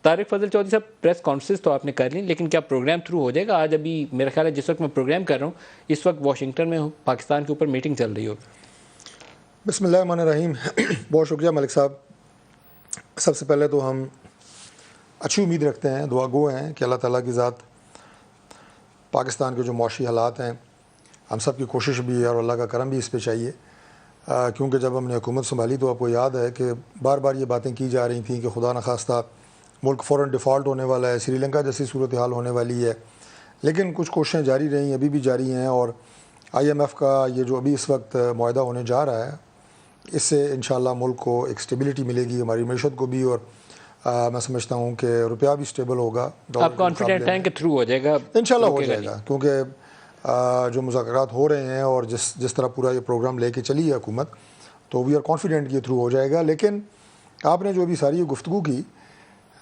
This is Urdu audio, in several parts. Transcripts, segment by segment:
طارق فضل چودھری صاحب پریس کانفرنس تو آپ نے کر لی، لیکن کیا پروگرام تھرو ہو جائے گا؟ آج ابھی میرا خیال ہے جس وقت میں پروگرام کر رہا ہوں اس وقت واشنگٹن میں پاکستان کے اوپر میٹنگ چل رہی ہوگی. بسم اللہ الرحمن الرحیم. بہت شکریہ ملک صاحب. سب سے پہلے تو ہم اچھی امید رکھتے ہیں، دعا گو ہیں کہ اللہ تعالیٰ کی ذات پاکستان کے جو معاشی حالات ہیں، ہم سب کی کوشش بھی ہے اور اللہ کا کرم بھی اس پہ چاہیے، کیونکہ جب ہم نے حکومت سنبھالی تو آپ کو یاد ہے کہ بار بار یہ باتیں کی جا رہی تھیں کہ خدا نخواستہ ملک فوراً ڈیفالٹ ہونے والا ہے، سری لنکا جیسی صورتحال ہونے والی ہے. لیکن کچھ کوششیں جاری رہیں، ابھی بھی جاری ہیں، اور IMF کا یہ جو ابھی اس وقت معاہدہ ہونے جا رہا ہے اس سے انشاءاللہ ملک کو ایک سٹیبلٹی ملے گی، ہماری معیشت کو بھی، اور میں سمجھتا ہوں کہ روپیہ بھی سٹیبل ہوگا. آپ کانفیڈنٹ ہیں کہ تھرو ہو جائے گا؟ انشاءاللہ ہو جائے گا، کیونکہ جو مذاکرات ہو رہے ہیں اور جس طرح پورا یہ پروگرام لے کے چلی ہے حکومت، تو وی آر کانفیڈنٹ کہ تھرو ہو جائے گا. لیکن آپ نے جو ابھی ساری یہ گفتگو کی،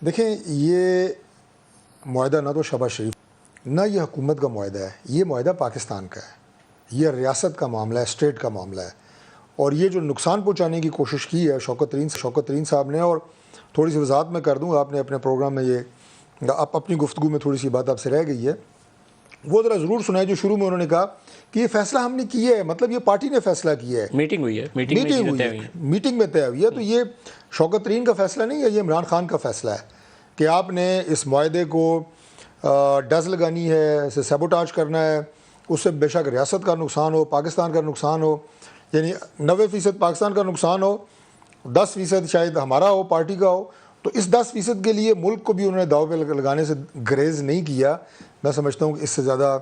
دیکھیں یہ معاہدہ نہ تو شہباز شریف نہ یہ حکومت کا معاہدہ ہے، یہ معاہدہ پاکستان کا ہے، یہ ریاست کا معاملہ ہے، اسٹیٹ کا معاملہ ہے. اور یہ جو نقصان پہنچانے کی کوشش کی ہے شوکت ترین صاحب نے، اور تھوڑی سی وضاحت میں کر دوں، آپ نے اپنے پروگرام میں یہ اپنی گفتگو میں تھوڑی سی بات آپ سے رہ گئی ہے، وہ ذرا ضرور سنائے. جو شروع میں انہوں نے کہا کہ یہ فیصلہ ہم نے کیا ہے، مطلب یہ پارٹی نے فیصلہ کیا ہے، میٹنگ ہوئی ہے، میٹنگ میں طے ہوئی ہے. تو یہ شوکت ترین کا فیصلہ نہیں ہے، یہ عمران خان کا فیصلہ ہے کہ آپ نے اس معاہدے کو ڈز لگانی ہے، اسے سیبوٹاج کرنا ہے، اس سے بے شک ریاست کا نقصان ہو، پاکستان کا نقصان ہو، یعنی 90% پاکستان کا نقصان ہو، 10% شاید ہمارا ہو، پارٹی کا ہو. تو اس 10% کے لیے ملک کو بھی انہوں نے داؤ پہ لگانے سے گریز نہیں کیا. میں سمجھتا ہوں کہ اس سے زیادہ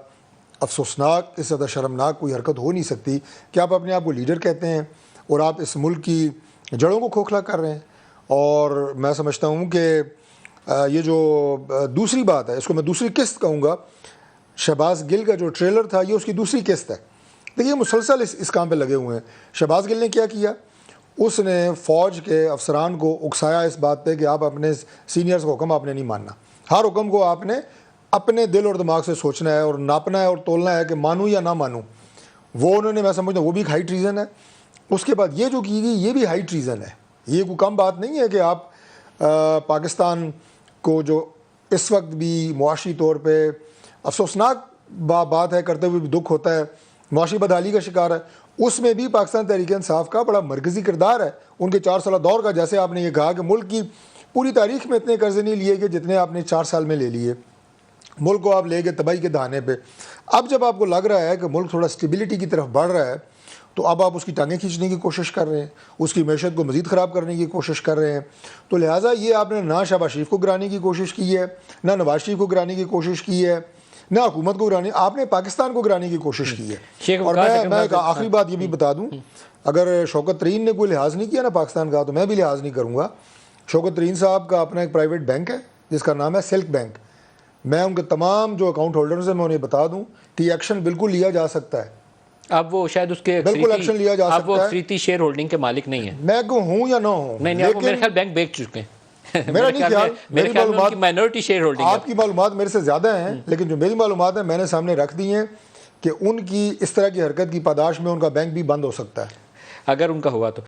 افسوسناک، اس سے زیادہ شرمناک کوئی حرکت ہو نہیں سکتی کہ آپ اپنے آپ کو لیڈر کہتے ہیں اور آپ اس ملک کی جڑوں کو کھوکھلا کر رہے ہیں. اور میں سمجھتا ہوں کہ یہ جو دوسری بات ہے، اس کو میں دوسری قسط کہوں گا، شہباز گل کا جو ٹریلر تھا یہ اس کی دوسری قسط ہے. دیکھیے مسلسل اس کام پہ لگے ہوئے ہیں. شہباز گل نے کیا اس نے فوج کے افسران کو اکسایا اس بات پہ کہ آپ اپنے سینئرز کا حکم آپ نے نہیں ماننا، ہر حکم کو آپ نے اپنے دل اور دماغ سے سوچنا ہے اور ناپنا ہے اور تولنا ہے کہ مانوں یا نہ مانوں. وہ انہوں نے، میں سمجھتا ہوں وہ بھی ایک ہائی ٹریزن ہے. اس کے بعد یہ جو کی گئی یہ بھی ہائی ٹریزن ہے. یہ کوئی کم بات نہیں ہے کہ آپ پاکستان کو جو اس وقت بھی معاشی طور پہ افسوسناک بات ہے، کرتے ہوئے بھی دکھ ہوتا ہے، معاشی بدحالی کا شکار ہے، اس میں بھی پاکستان تحریک انصاف کا بڑا مرکزی کردار ہے. ان کے 4 سالہ دور کا، جیسے آپ نے یہ کہا کہ ملک کی پوری تاریخ میں اتنے قرضے نہیں لیے کہ جتنے آپ نے 4 سال میں لے لیے، ملک کو آپ لے گئے تباہی کے دہانے پہ. اب جب آپ کو لگ رہا ہے کہ ملک تھوڑا اسٹیبلٹی کی طرف بڑھ رہا ہے تو اب آپ اس کی ٹانگیں کھینچنے کی کوشش کر رہے ہیں، اس کی معیشت کو مزید خراب کرنے کی کوشش کر رہے ہیں. تو لہٰذا یہ آپ نے نہ شہباز شریف کو گرانے کی کوشش کی ہے، نہ نواز شریف کو گرانے کی کوشش کی ہے، نہ حکومت کو گرانے، آپ نے پاکستان کو گرانے کی کوشش کی ہے. اور میں ایک آخری بات یہ بھی بتا دوں، اگر شوکت ترین نے کوئی لحاظ نہیں کیا نا پاکستان کا، تو میں بھی لحاظ نہیں کروں گا. شوکت ترین صاحب کا اپنا ایک پرائیویٹ بینک ہے جس کا نام ہے سلک بینک. میں ان کے تمام جو اکاؤنٹ ہولڈرز ہیں میں انہیں بتا دوں کہ یہ ایکشن بالکل لیا جا سکتا ہے. اب وہ شاید اس کے بالکل ایکشن لیا جا سکتا ہے. اب وہ اکثریتی شیئر ہولڈنگ کے مالک نہیں ہیں. میں کو ہوں یا نہ ہوں، نہیں آپ میرے خیال بینک بیچ چکے ہیں. میرا نہیں خیال، میری معلومات، مائنورٹی شیئر ہولڈنگ، آپ کی معلومات میرے سے زیادہ ہیں، لیکن جو میری معلومات ہیں میں نے سامنے رکھ دی ہیں کہ ان کی اس طرح کی حرکت کی پاداش میں ان کا بینک بھی بند ہو سکتا ہے اگر ان کا ہوا تو.